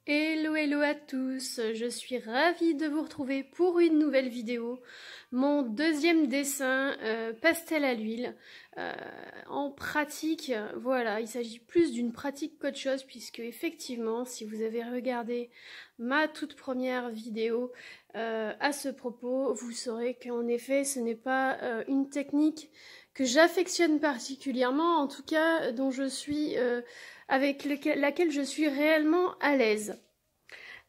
Hello hello à tous, je suis ravie de vous retrouver pour une nouvelle vidéo, mon deuxième dessin pastel à l'huile. En pratique, voilà, il s'agit plus d'une pratique qu'autre chose puisque effectivement, si vous avez regardé ma toute première vidéo à ce propos, vous saurez qu'en effet ce n'est pas une technique que j'affectionne particulièrement, en tout cas dont je suis... avec laquelle je suis réellement à l'aise.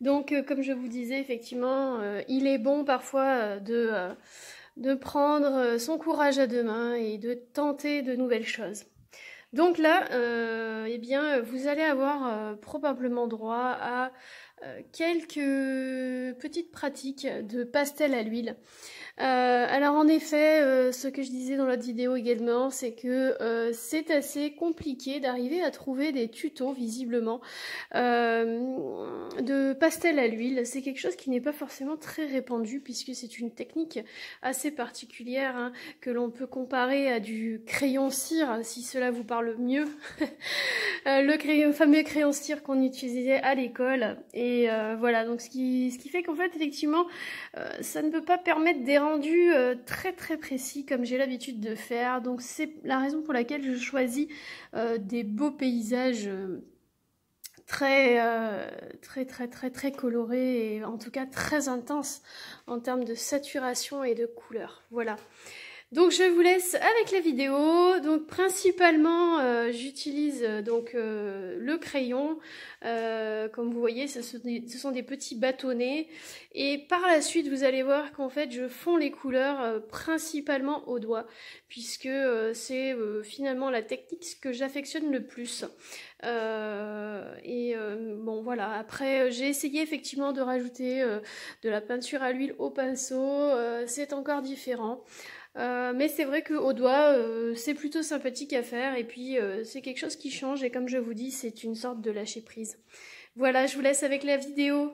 Donc, comme je vous disais, effectivement, il est bon parfois de prendre son courage à deux mains et de tenter de nouvelles choses. Donc là, eh bien, vous allez avoir probablement droit à quelques petites pratiques de pastel à l'huile. Alors en effet, ce que je disais dans l'autre vidéo également, c'est que c'est assez compliqué d'arriver à trouver des tutos visiblement de pastel à l'huile. C'est quelque chose qui n'est pas forcément très répandu puisque c'est une technique assez particulière hein, que l'on peut comparer à du crayon cire si cela vous parle mieux. Le fameux crayon cire qu'on utilisait à l'école et voilà, donc ce qui fait qu'en fait effectivement ça ne peut pas permettre des rendus très très précis comme j'ai l'habitude de faire, donc c'est la raison pour laquelle je choisis des beaux paysages très colorés et en tout cas très intenses en termes de saturation et de couleur. Voilà. Donc je vous laisse avec la vidéo. Donc principalement j'utilise donc le crayon. Comme vous voyez, ce sont des petits bâtonnets. Et par la suite, vous allez voir qu'en fait je fonds les couleurs principalement au doigt, puisque c'est finalement la technique que j'affectionne le plus. Bon voilà, après j'ai essayé effectivement de rajouter de la peinture à l'huile au pinceau, c'est encore différent. Mais c'est vrai qu'au doigt, c'est plutôt sympathique à faire et puis c'est quelque chose qui change et comme je vous dis, c'est une sorte de lâcher prise. Voilà, je vous laisse avec la vidéo.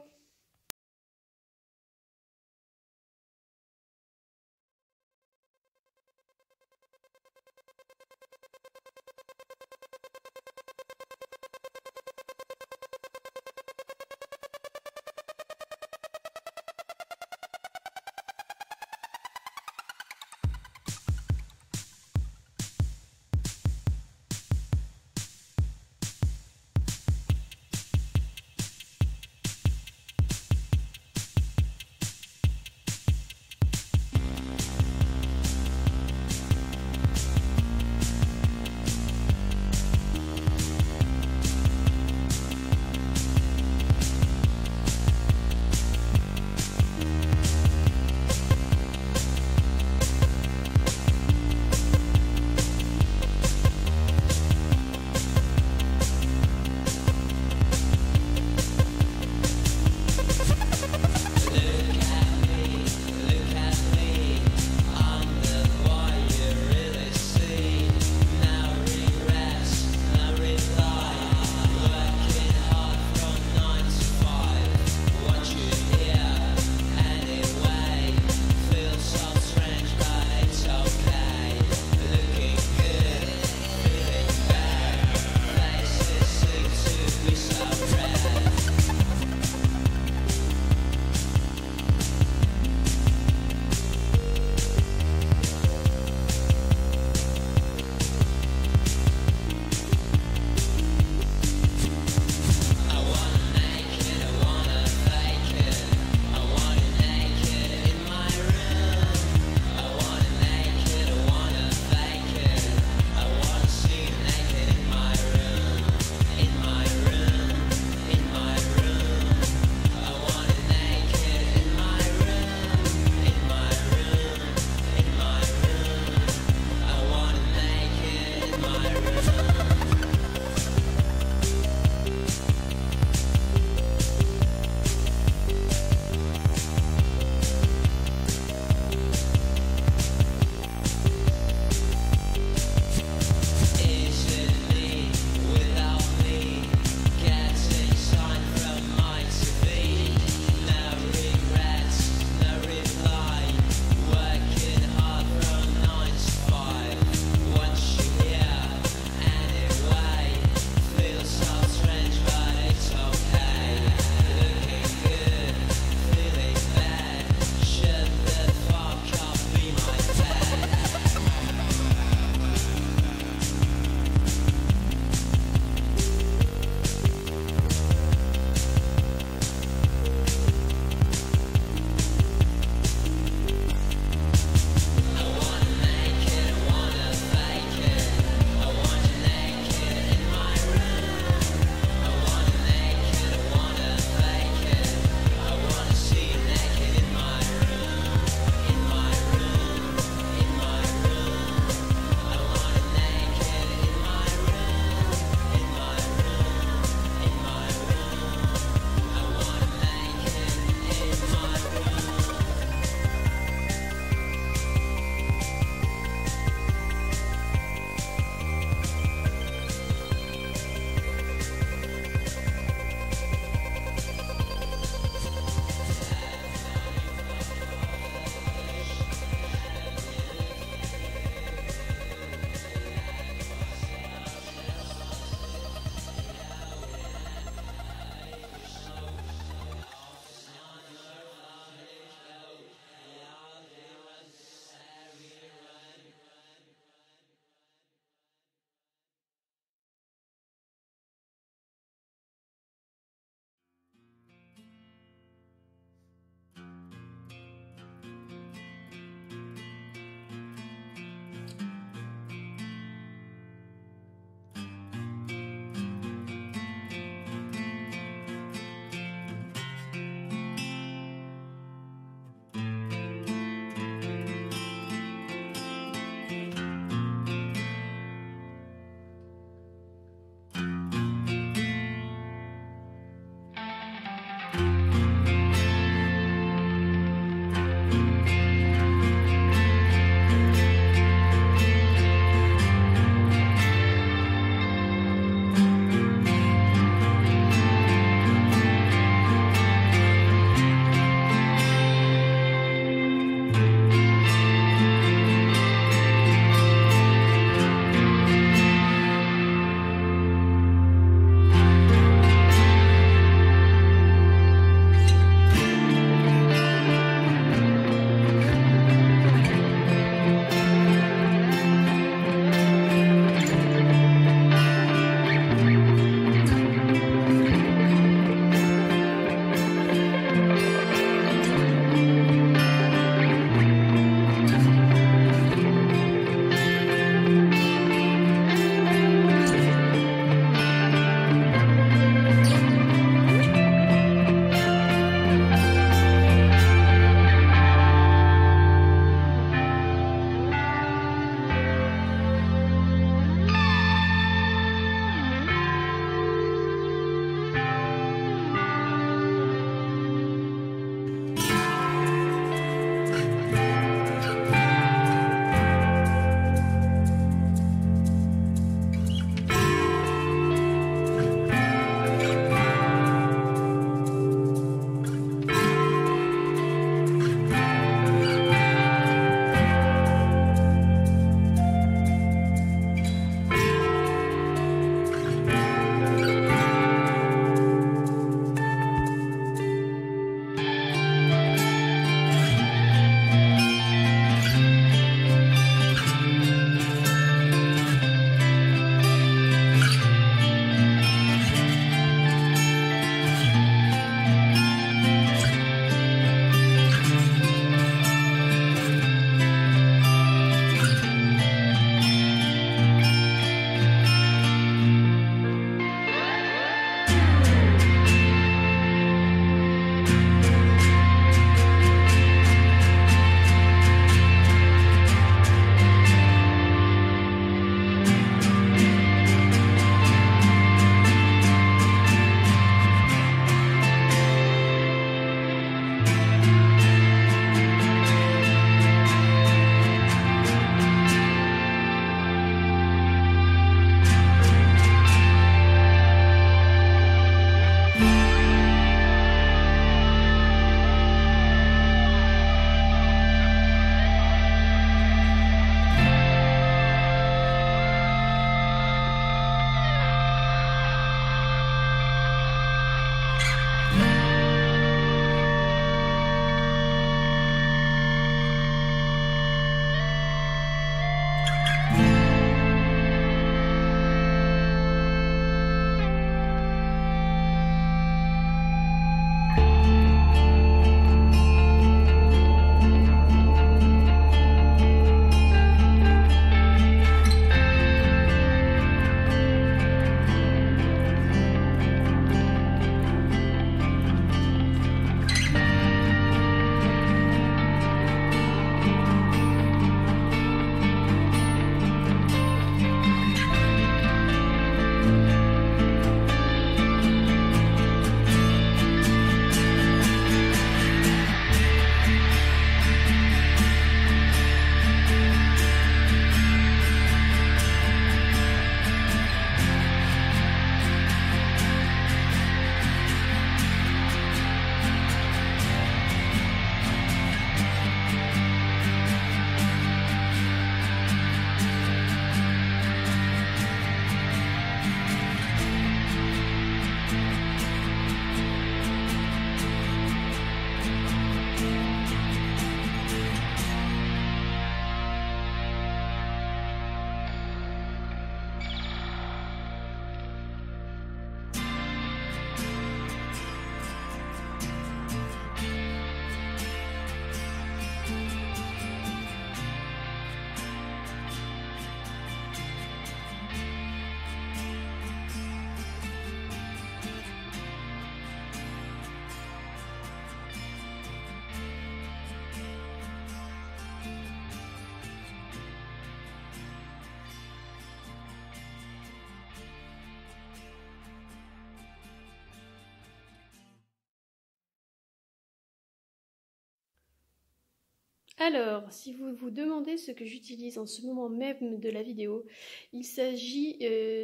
Alors, si vous vous demandez ce que j'utilise en ce moment même de la vidéo, il s'agit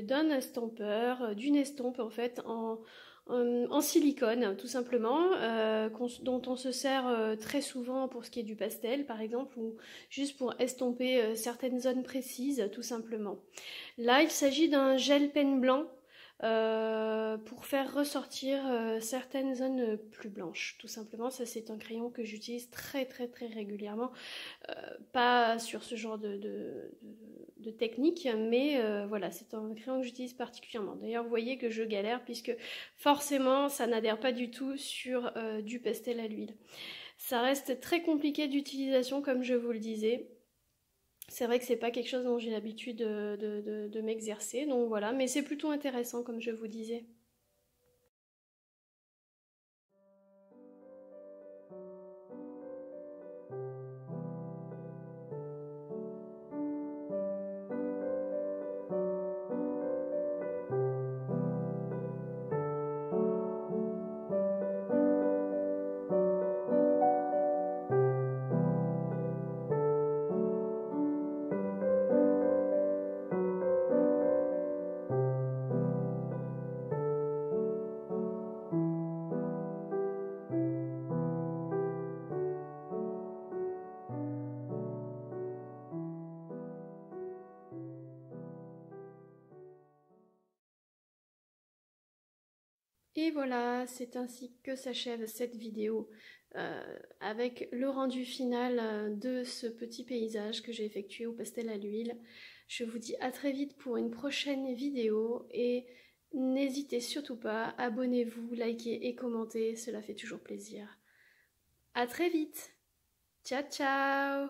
d'un estampeur, d'une estompe en fait en silicone tout simplement, dont on se sert très souvent pour ce qui est du pastel par exemple, ou juste pour estomper certaines zones précises tout simplement. Là, il s'agit d'un gel pen blanc pour faire ressortir certaines zones plus blanches, tout simplement. Ça, c'est un crayon que j'utilise très régulièrement, pas sur ce genre de technique, mais voilà, c'est un crayon que j'utilise particulièrement. D'ailleurs, vous voyez que je galère puisque forcément, ça n'adhère pas du tout sur du pastel à l'huile. Ça reste très compliqué d'utilisation, comme je vous le disais. C'est vrai que c'est pas quelque chose dont j'ai l'habitude de m'exercer, donc voilà, mais c'est plutôt intéressant comme je vous disais. Et voilà, c'est ainsi que s'achève cette vidéo avec le rendu final de ce petit paysage que j'ai effectué au pastel à l'huile. Je vous dis à très vite pour une prochaine vidéo et n'hésitez surtout pas, abonnez-vous, likez et commentez, cela fait toujours plaisir. À très vite. Ciao ciao.